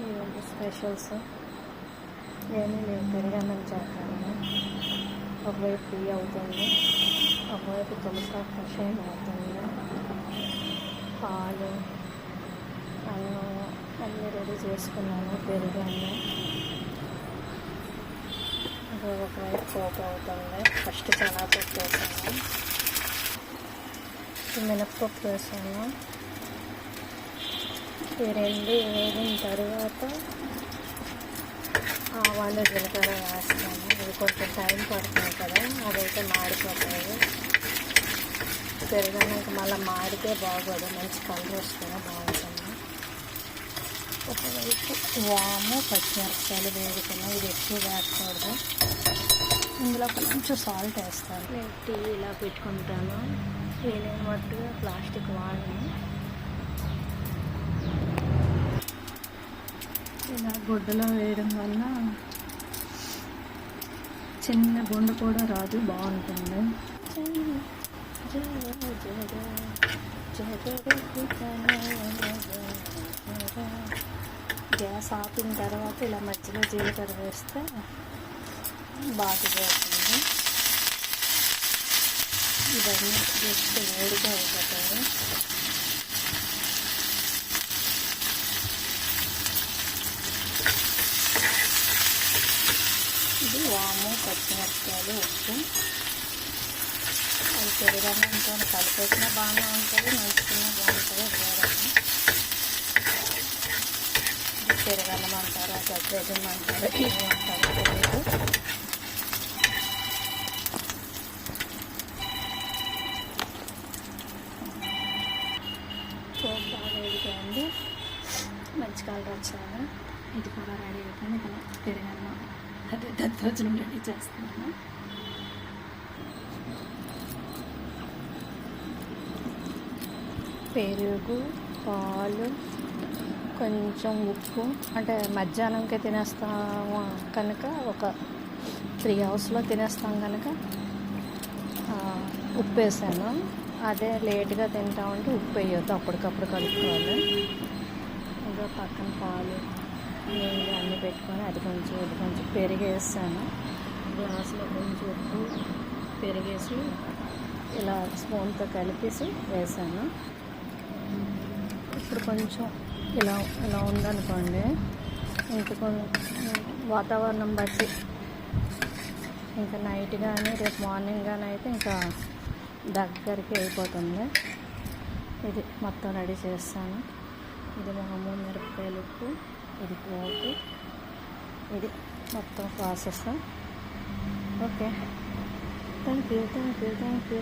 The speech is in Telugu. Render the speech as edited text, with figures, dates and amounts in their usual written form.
ఇవన్నీ స్పెషల్స్ ఏమీ లేవు. పెరుగన్నం చేస్తాను. ఒకవైపు టీ అవుతుంది, ఒకవైపు తులసా కషాయం అవుతుంది. పాలు, అన్నం అన్నీ రెడీ చేసుకున్నాను. పెరుగన్నం ఒకవైపు పోపు అవుతుంది. ఫస్ట్ శనగపప్పు వేసాను, మినప్పప్పు వేసాను. ఈ రెండు వేగిన తర్వాత ఆవాలు జీలకర్ర వేస్తాను. ఇది కొంచెం టైం పడుతుంది కదా, అదైతే మాడిపోతుంది. పెరుగన్నాక మళ్ళీ మాడితే బాగోదు, మంచి కలర్ వస్తేనే బాగుంటుంది. ఒకవైపు వాము, పచ్చిమిరపకాయలు వేగుతున్నాయి. ఇది ఎక్కువ వేయకూడదు. ఇందులో కొంచెం సాల్ట్ వేస్తాను. నేను టీ ఇలా పెట్టుకుంటాను. వీలైన మట్టుగా ప్లాస్టిక్ వాడను. ఇలా గుడ్డలో వేయడం వల్ల చిన్న గుండు కూడా రాదు, బాగుంటుంది. గ్యాస్ ఆపిన తర్వాత ఇలా మధ్యలో జీలకర్ర వేస్తే బాగా పోతుంది. ఇవన్నీ జస్ట్ వేడిగా అయిపోతాయి. ఇది వాము, పచ్చిమిరపకాయలు, ఉప్పు. అది పెరుగన్నంతో కలిపేసినా బాగానే ఉంటుంది, మంచుకున్నా బాగుంటుంది. ఇది పెరుగన్నం అంటారు, గడ్డెన్నం అంటారు, ఏమంటారు తెలియదు. పోపు బాగా వేడిపోయింది, మంచి కలర్ వచ్చాను. ఇది కూడా రెడీ అయిపోయింది. ఇక్కడ పెరుగన్నం అదే దద్దోజనం రెడీ చేస్తున్నాను. పెరుగు, పాలు, కొంచెం ఉప్పు. అంటే మధ్యాహ్నంకే తినేస్తాము కనుక, ఒక 3 అవర్స్లో తినేస్తాం కనుక ఉప్పు వేసాను. అదే లేట్గా తింటామంటే ఉప్పు వేయొద్దు, అప్పటికప్పుడు కలుపుకోవాలి. ఇంకా పక్కన పాలు, నీళ్ళు అన్నీ పెట్టుకొని అది కొంచెం ఇది కొంచెం పెరిగేసాను. గ్లాసులో కొంచెం ఉప్పు, పెరిగేసి ఇలా స్పూన్తో కలిపేసి వేసాను. ఇప్పుడు కొంచెం ఇలా ఇలా ఉందనుకోండి, ఇంక వాతావరణం బట్టి ఇంకా నైట్ కానీ రేపు మార్నింగ్ కానీ అయితే ఇంకా దగ్గరికి అయిపోతుంది. ఇది మొత్తం రెడీ చేస్తాను. ఇది మామూలు మిరపకాయలు, ఉప్పు, ఇది పోపు, ఇది మొత్తం ప్రాసెస్. Okay, thank you.